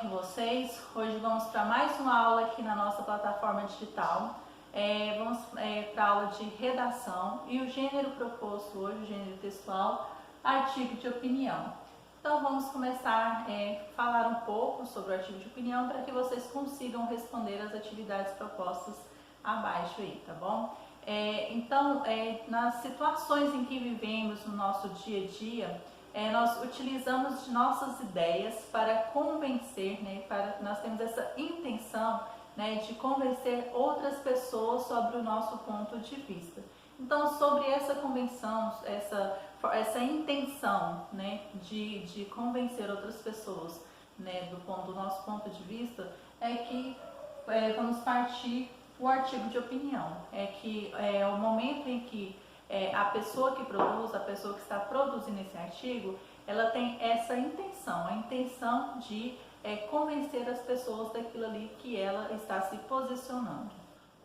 com vocês? Hoje vamos para mais uma aula aqui na nossa plataforma digital. Vamos para a aula de redação e o gênero proposto hoje, o gênero textual, artigo de opinião. Então vamos começar a falar um pouco sobre o artigo de opinião para que vocês consigam responder as atividades propostas abaixo aí, tá bom? Nas situações em que vivemos no nosso dia a dia, nós utilizamos de nossas ideias para convencer, nós temos essa intenção, de convencer outras pessoas sobre o nosso ponto de vista. Então, sobre essa convenção, essa intenção, de convencer outras pessoas, do nosso ponto de vista, é que vamos partir o artigo de opinião. É que é o momento em que a pessoa que produz, a pessoa que está produzindo esse artigo, ela tem essa intenção, a intenção de convencer as pessoas daquilo ali que ela está se posicionando.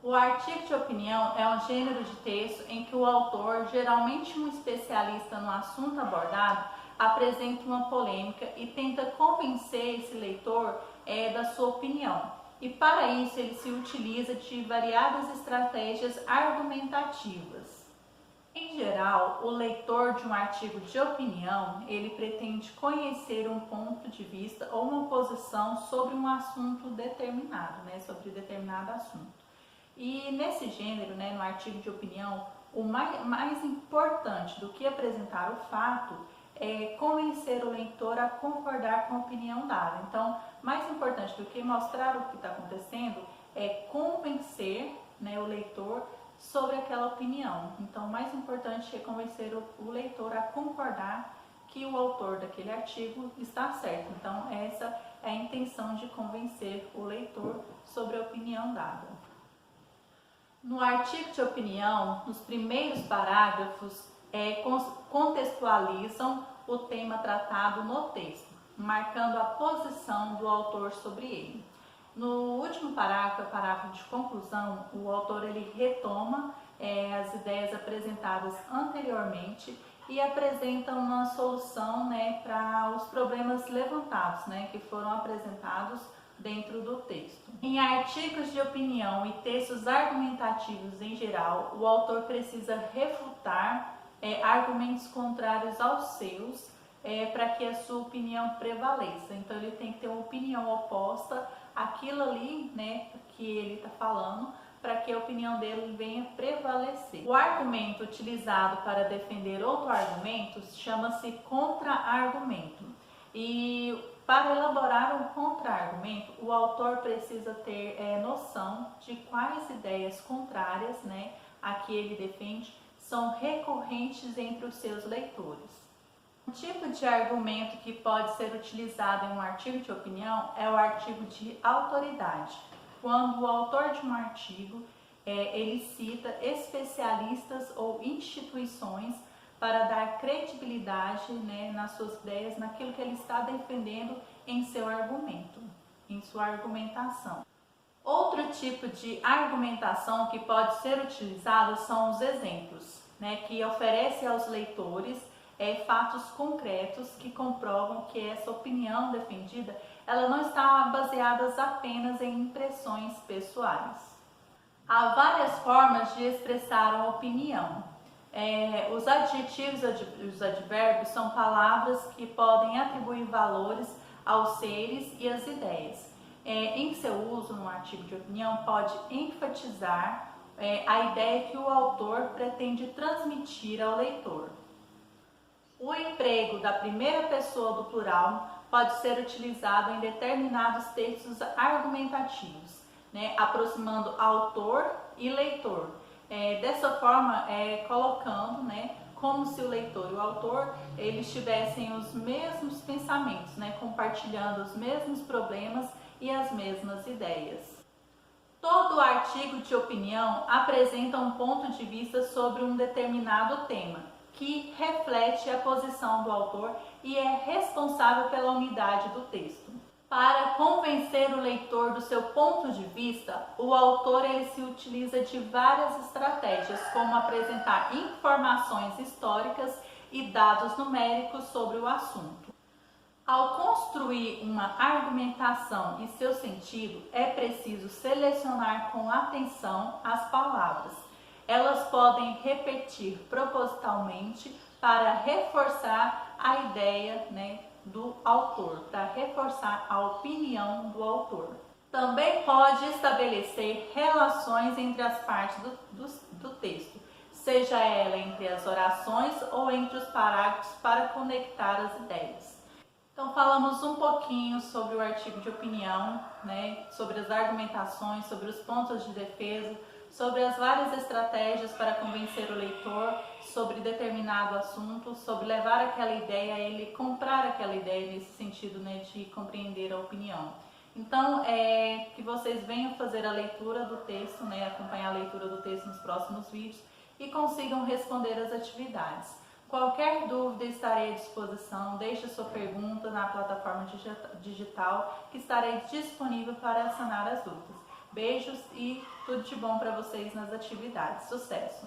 O artigo de opinião é um gênero de texto em que o autor, geralmente um especialista no assunto abordado, apresenta uma polêmica e tenta convencer esse leitor da sua opinião. E para isso ele se utiliza de variadas estratégias argumentativas. Em geral, o leitor de um artigo de opinião, ele pretende conhecer um ponto de vista ou uma posição sobre um assunto determinado, sobre determinado assunto. E nesse gênero, no artigo de opinião, o mais importante do que apresentar o fato é convencer o leitor a concordar com a opinião dada. Então, mais importante do que mostrar o que está acontecendo é convencer o leitor sobre aquela opinião. Então, o mais importante é convencer o leitor a concordar que o autor daquele artigo está certo. Então, essa é a intenção de convencer o leitor sobre a opinião dada. No artigo de opinião, nos primeiros parágrafos, contextualizam o tema tratado no texto, marcando a posição do autor sobre ele. No último parágrafo de conclusão, o autor ele retoma as ideias apresentadas anteriormente e apresenta uma solução para os problemas levantados, que foram apresentados dentro do texto. Em artigos de opinião e textos argumentativos em geral, o autor precisa refutar argumentos contrários aos seus para que a sua opinião prevaleça. Então ele tem que ter uma opinião oposta àquilo ali que ele está falando, para que a opinião dele venha prevalecer. O argumento utilizado para defender outro argumento chama-se contra-argumento. E para elaborar um contra-argumento, o autor precisa ter noção de quais ideias contrárias a que ele defende são recorrentes entre os seus leitores. Um tipo de argumento que pode ser utilizado em um artigo de opinião é o artigo de autoridade, quando o autor de um artigo ele cita especialistas ou instituições para dar credibilidade nas suas ideias, naquilo que ele está defendendo em seu argumento, em sua argumentação. Outro tipo de argumentação que pode ser utilizado são os exemplos, que oferecem aos leitores fatos concretos que comprovam que essa opinião defendida ela não está baseada apenas em impressões pessoais. Há várias formas de expressar uma opinião. Os adjetivos e os advérbios são palavras que podem atribuir valores aos seres e às ideias. Em seu uso no artigo de opinião, pode enfatizar a ideia que o autor pretende transmitir ao leitor. O emprego da primeira pessoa do plural pode ser utilizado em determinados textos argumentativos, aproximando autor e leitor. Dessa forma, colocando como se o leitor e o autor eles tivessem os mesmos pensamentos, compartilhando os mesmos problemas e as mesmas ideias. Todo artigo de opinião apresenta um ponto de vista sobre um determinado tema, que reflete a posição do autor e é responsável pela unidade do texto. Para convencer o leitor do seu ponto de vista, o autor ele se utiliza de várias estratégias, como apresentar informações históricas e dados numéricos sobre o assunto. Ao construir uma argumentação e seu sentido, é preciso selecionar com atenção as palavras. Elas podem repetir propositalmente para reforçar a ideia, do autor, para reforçar a opinião do autor. Também pode estabelecer relações entre as partes do texto, seja ela entre as orações ou entre os parágrafos, para conectar as ideias. Então falamos um pouquinho sobre o artigo de opinião, sobre as argumentações, sobre os pontos de defesa, sobre as várias estratégias para convencer o leitor sobre determinado assunto, sobre levar aquela ideia a ele comprar aquela ideia, nesse sentido, de compreender a opinião. Então, que vocês venham fazer a leitura do texto, acompanhar a leitura do texto nos próximos vídeos e consigam responder as atividades. Qualquer dúvida, estarei à disposição. Deixe sua pergunta na plataforma digital, que estarei disponível para sanar as dúvidas. Beijos e tudo de bom para vocês nas atividades. Sucesso!